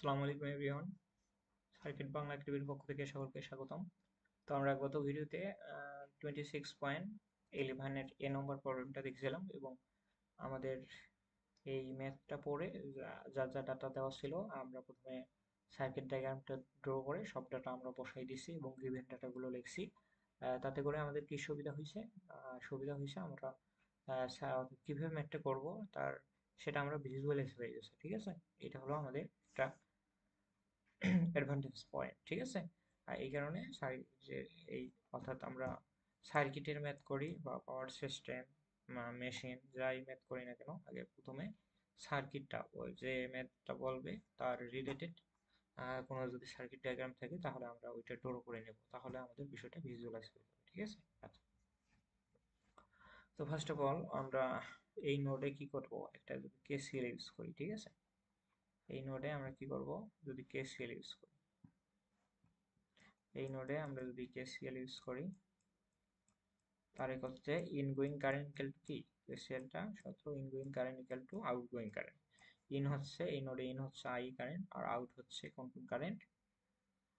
আসসালামু আলাইকুম everyone. Circuit Bangla টিভির পক্ষ থেকে সকলকে স্বাগতম। তো আমরা গত ভিডিওতে 26.11 এর নম্বর প্রবলেমটা দেখছিলাম এবং আমাদের এই ম্যাথটা পড়ে যা যা ডাটা দেওয়া ছিল আমরা প্রথমে সার্কিট ডায়াগ্রামটা ড্র করে সব ডাটা আমরা বসাই দিছি এবং গিভেন ডাটাগুলো লিখছি। তাতে করে আমাদের কি সুবিধা হয়েছে আমরা কিভাবে ম্যাথটা করব তার সেটা আমরা ভিজুয়ালাইজ হয়ে গেছে। ঠিক আছে, এটা হলো আমাদের একটা অ্যাডভান্টেজ পয়েন্ট। ঠিক আছে, আর এই কারণে যে এই অর্থাৎ আমরা সার্কিটের ম্যাথ করি বা পাওয়ার সিস্টেম মেশিন যাই ম্যাথ করি না কেন, আগে প্রথমে সার্কিটটা যে ম্যাথটা বলবে তার রিলেটেড কোনো যদি সার্কিট ডায়াগ্রাম থাকে তাহলে আমরা ওইটা ড্র করে নেব, তাহলে আমাদের বিষয়টা ভিজুয়ালাইজ হয়ে যাবে। ঠিক আছে, আচ্ছা। তো ফার্স্ট অফ অল আমরা এই নোডে কি করব, একটা যদি কেসিএল ইউজ করি। ঠিক আছে, এই নোডে আমরা কি করব, যদি কেসিএল ইউজ করি, এই নোডে আমরা যদি কেসিএল ইউজ করি তার হচ্ছে ইনগোয়িং কারেন্ট ইকুয়াল টু কি, কেসিএলটা সত্য ingoing current equal to outgoing current. ইন হচ্ছে এই নোডে ইন হচ্ছে আই কারেন্ট আর আউট হচ্ছে কোন কারেন্ট,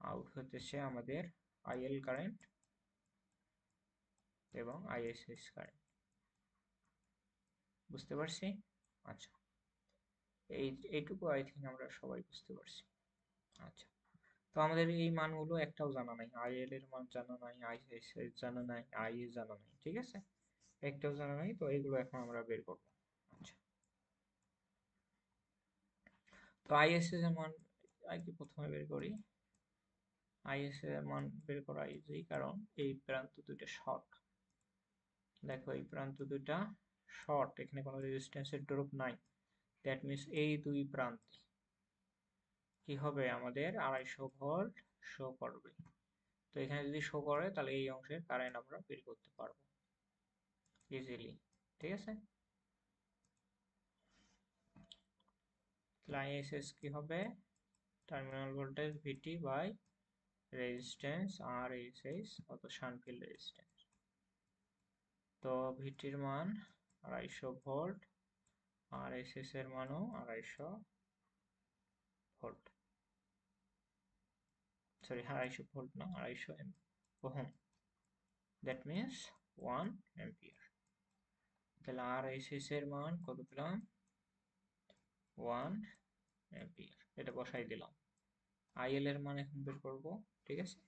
আউট হচ্ছে আমাদের আইএল কারেন্ট এবং আইএসএস কারেন্ট। বুঝতে পারছি? আচ্ছা, এইটুকু আই থিঙ্ক আমরা সবাই বুঝতে পারছি। আচ্ছা, তো আমাদের এই মানগুলো একটাও জানা নাই, আইএল এর মান জানা নাই, আইএসএস জানা নাই, আইএ জানা নাই। ঠিক আছে, একটাও জানা নাই, তো এইগুলো এখন আমরা বের করবো। আচ্ছা, তো আইএসএস এর মান আগে প্রথমে বের করি। আইএসএস এর মান বের করা ইজি, কারণ এই প্রান্ত দুইটা শর্ট। দেখো এই প্রান্ত দুইটা শর্ট, এখানে কোনো রেজিস্ট্যান্সের ড্রপ নাই। দ্যাট মিনস এই দুই প্রান্তে কি হবে, আমাদের 250 ভোল্ট শো করবে। তো এখানে যদি শো করে তাহলে এই অংশের কারেন্ট আমরা বের করতে পারবো ইজিলি। ঠিক আছে, তাহলে আইএসএস কি হবে, terminal voltage VT by resistance R SS অত শান্ট ফিল্ড রেজিস্ট্যান্স। তো ভিটির মান 250 ভোল্ট আর এসএস এর মানও 250 ভোল্ট, সরি 250 ভোল্ট না 250 ওহম, দ্যাট মিনস 1 অ্যাম্পিয়ার। তাহলে আর এসএস এর মান কত পেলাম, 1 অ্যাম্পিয়ার, এটা বসাই দিলাম। আইএল এর মান এখন বের করব। ঠিক আছে,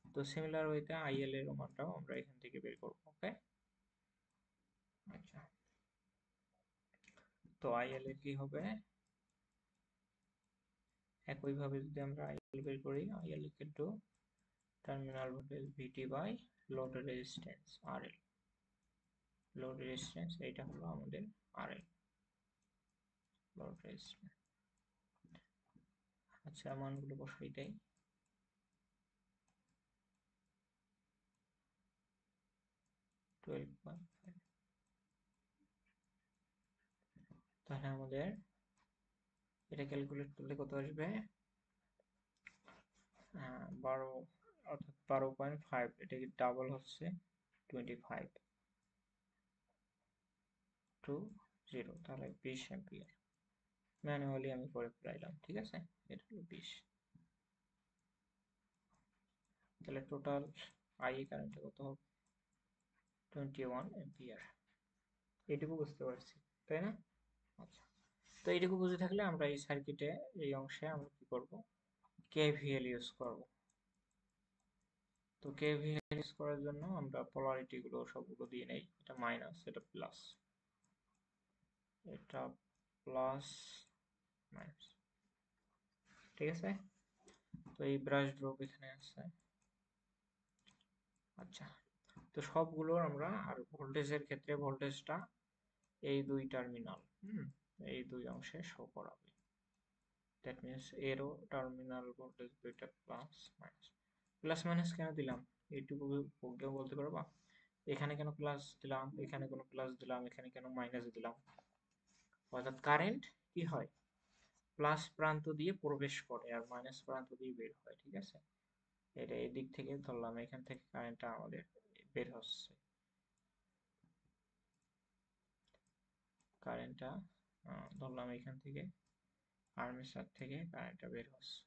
তো সিমিলার ওয়েতে আইএল এর মানটাও আমরা এখান থেকে বের করব। ওকে, আচ্ছা, তো আইএল এর কি হবে, একইভাবে যদি আমরা আইএল বের করি, IL equal to terminal voltage VT by load resistance RL. Load resistance এইটা হলো আমাদের আরএল, লোড রেজিস্ট্যান্স। আচ্ছা, মানগুলো বসাই দেই। তাহলে আমাদের এটা ক্যালকুলেট করলে কত আসবে, 12, অর্থাৎ 12.5, এটা কি ডাবল হচ্ছে 25 টু 0, তাহলে 20 অ্যাম্পিয়ার। ম্যানুয়ালি আমি করে ফেলাইলাম। ঠিক আছে, এটা হলো 20। তাহলে টোটাল আই কারেন্ট কত হবে, 21 অ্যাম্পিয়ার। এইটুকু বুঝতে পারছি, তাই না? আচ্ছা, তো এইটুকু বুঝে থাকলে আমরা এই সার্কিটে এই অংশে আমরা কি করব, কেভিএল ইউজ করব। তো কেভিএল ইউজ করার জন্য আমরা পোলারিটি গুলো সবগুলো দিয়ে নেই, এটা মাইনাস, এটা প্লাস, এটা প্লাস মাইনাস। ঠিক আছে, তো এই ব্রাশ ড্রপ এখানে আছে। আচ্ছা, তো সবগুলোর আমরা, আর ভোল্টেজের ক্ষেত্রে ভোল্টেজটা এই দুই টার্মিনাল, এই দুই অংশে শো করাবে। দ্যাট মিনস এরও টার্মিনাল ভোল্টেজ দুইটা প্লাস মাইনাস। প্লাস মাইনাস কেন দিলাম এইটুকু কেউ বলতে পারবা, এখানে কেন প্লাস দিলাম, এখানে কোনো প্লাস দিলাম, এখানে কেন মাইনাস দিলাম? অর্থাৎ কারেন্ট কি হয়, প্লাস প্রান্ত দিয়ে প্রবেশ করে আর মাইনাস প্রান্ত দিয়ে বের হয়। ঠিক আছে, এটা এই দিক থেকে ধরলাম, এখান থেকে কারেন্টটা আমাদের বের হচ্ছে, কারেন্টটা ধরলাম এখান থেকে আর্মেচার থেকে কারেন্টটা বের হচ্ছে।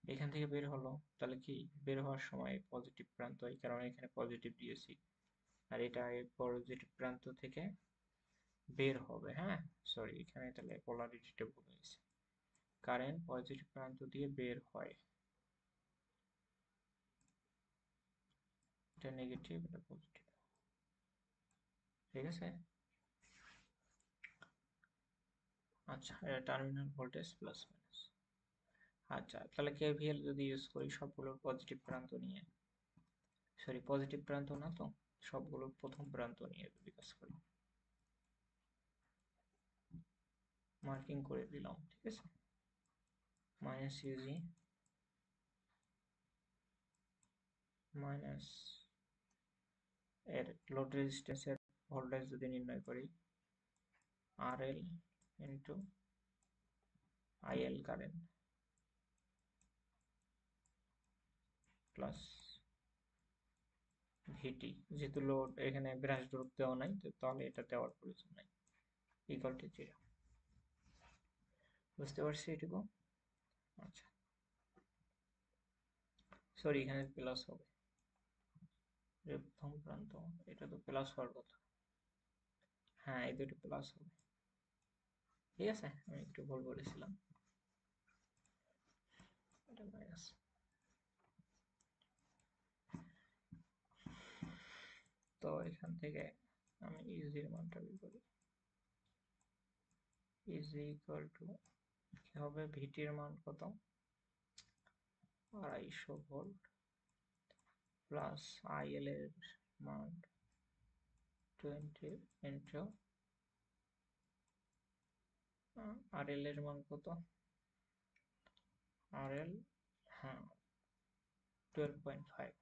এখান থেকে বের হলো, তাহলে কি বের হওয়ার সময় পজিটিভ প্রান্ত, এই কারণে এখানে পজিটিভ দিয়েছি। আর এটা পজিটিভ প্রান্ত থেকে বের হবে। হ্যাঁ, সরি, এখানে তাহলে পোলারিটিটা ভুল হয়েছে। কারেন্ট পজিটিভ প্রান্ত দিয়ে বের হয়, এটা নেগেটিভ, এটা পজিটিভ। ঠিক আছে। আচ্ছা, এটা টার্মিনাল ভোল্টেজ প্লাস মাইনাস। আচ্ছা, তাহলে কেভিএল যদি ইউজ করি সবগুলোর পজিটিভ প্রান্ত নিয়ে, সরি পজিটিভ প্রান্ত না তো, সবগুলোর প্রথম প্রান্ত নিয়ে যদি কাজ করি, মার্কিং করে দিলাম। ঠিক আছে, মাইনাস ইউজি মাইনাস এর লোড রেজিস্ট্যান্সের ভোল্টেজ যদি নির্ণয় করি, আর L into IL current plus ভিটি, যেহেতু লোড এখানে ব্রাশ ড্রপ দেওয়া নাই, তাহলে এটা দেওয়ার প্রয়োজন নাই, ইকুয়াল টু 0। বুঝতে পারছি এটুকু? আচ্ছা, সরি এখানে প্লাস হবে, প্রথম প্রান্ত, এটা তো প্লাস হওয়ার কথা। হ্যাঁ, এই দুটো প্লাস হবে। ঠিক আছে, আমি একটু ভুল বলেছিলাম, এটা মাইনাস। তো এখান থেকে আমি ইজির মানটা বের করি, ইজি ইকুয়াল টু কি হবে, ভিটির মান কত, 250 ভোল্ট প্লাস আইএল এর মান 20 ইন্টু আর এল এর মান কত, আর এল, হ্যাঁ 12.5।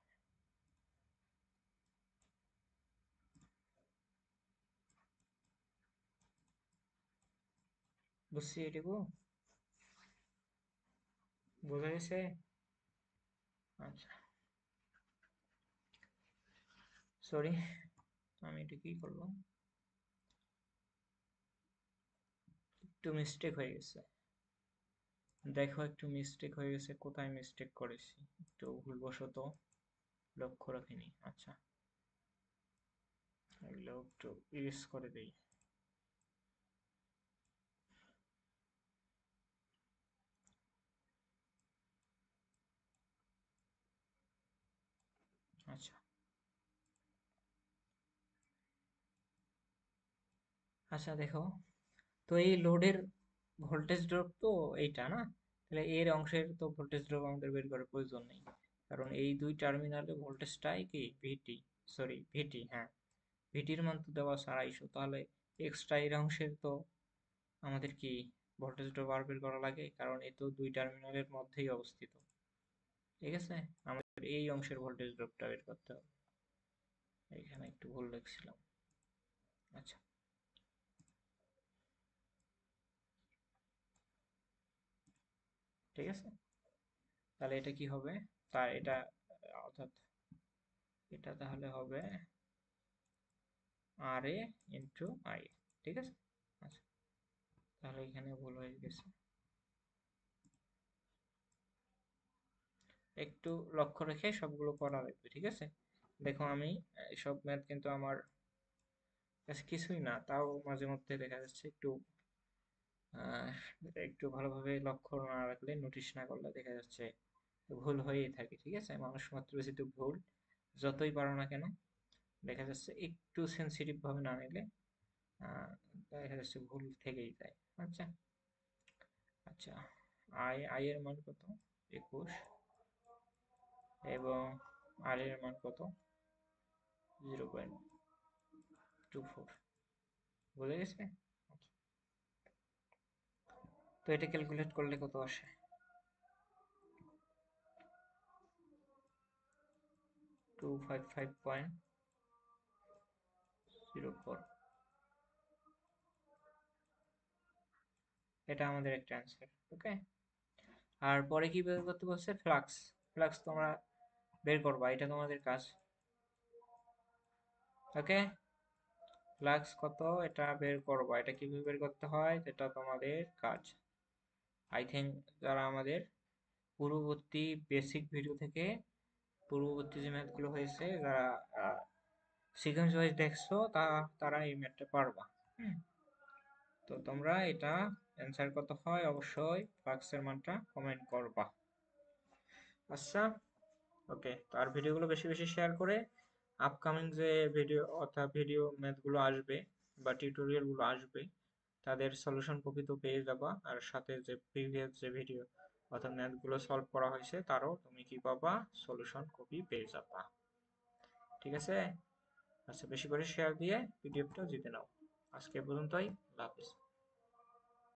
বুঝছি এটুকু, বোঝা গেছে? আচ্ছা, সরি আমি এটা কি করলাম, একটু মিস্টেক হয়ে গেছে। দেখো একটু মিস্টেক হয়ে গেছে, কোথায় মিস্টেক করেছি, একটু ভুলবশত লক্ষ্য রাখিনি। আচ্ছা, এগুলো একটু ইরেজ করে দেই। আচ্ছা আচ্ছা, দেখো তো এই লোডের ভোল্টেজ ড্রপ তো এইটা না, তাহলে এর অংশের তো ভোল্টেজ ড্রপ আমাদের বের করার প্রয়োজন নেই, কারণ এই দুই টার্মিনালে ভোল্টেজটাই কি ভিটি, সরি ভিটি, হ্যাঁ ভিটির মান তো দেওয়া 250, তাহলে এক্সট্রা এর অংশের তো আমাদের কি ভোল্টেজ ড্রপ আর বের করা লাগে, কারণ এ তো দুই টার্মিনালের মধ্যেই অবস্থিত। ঠিক আছে, আমাদের এই অংশের ভোল্টেজ ড্রপটা বের করতে হবে, এখানে একটু ভুল লিখছিলাম। আচ্ছা, ঠিক আছে, তাহলে এটা কি হবে, তার এটা অর্থাৎ এটা তাহলে হবে আর এ ইন্টু আই। ঠিক আছে, আচ্ছা, তাহলে এখানে ভুল হয়ে গেছে, একটু লক্ষ্য রেখে সবগুলো করা লাগবে। ঠিক আছে, দেখো আমি সব ম্যাথ কিন্তু আমার কাছে কিছুই না, তাও মাঝে মধ্যে দেখা যাচ্ছে একটু আহ, একটু ভালোভাবে লক্ষ্য না রাখলে, নোটিশ না করলে দেখা যাচ্ছে ভুল হয়েই থাকে। ঠিক আছে, মানুষ মাত্র যেহেতু ভুল, যতই পারো না কেন দেখা যাচ্ছে একটু সেন্সিটিভ ভাবে না নিলে আহ, দেখা যাচ্ছে ভুল থেকেই যায়। আচ্ছা আচ্ছা, আই এর মান কত, 21, এবং আর এর মান কত, 0.24। বুঝে গেছে? আচ্ছা, তো এটা ক্যালকুলেট করলে কত আসে, 255.04। এটা আমাদের একটা অ্যান্সার। ওকে, আর পরে কি বের করতে বলছে, ফ্লাক্স। ফ্লাক্স তোমরা বের করবা, এটা তোমাদের কাজ। ওকে, লাক্স কত এটা বের করবা, এটা কিভাবে বের করতে হয় এটা তোমাদের কাজ। আই থিঙ্ক যারা আমাদের পূর্ববর্তী বেসিক ভিডিও থেকে পূর্ববর্তী যে ম্যাথগুলো হয়েছে, যারা সিকোয়েন্স ওয়াইজ দেখছো তারা এই ম্যাথটা পারবা। তো তোমরা এটা অ্যান্সার কত হয় অবশ্যই ফ্লাক্সের মানটা কমেন্ট করবা। আচ্ছা, ওকে। তো আর ভিডিওগুলো বেশি বেশি শেয়ার করে আপকামিং যে ভিডিও অর্থাৎ ভিডিও ম্যাথগুলো আসবে বা টিউটোরিয়ালগুলো আসবে তাদের সলিউশন কপি তো পেয়ে যাবা, আর সাথে যে প্রিভিয়াস যে ভিডিও অর্থাৎ ম্যাথগুলো সলভ করা হয়েছে তারও তুমি কি পাবা, সলিউশন কপি পেয়ে যাবা। ঠিক আছে? আচ্ছা, বেশি করে শেয়ার দিয়ে পিডিএফটা জিতে নাও। আজকে এ পর্যন্তই। আল্লাহ হাফেজ।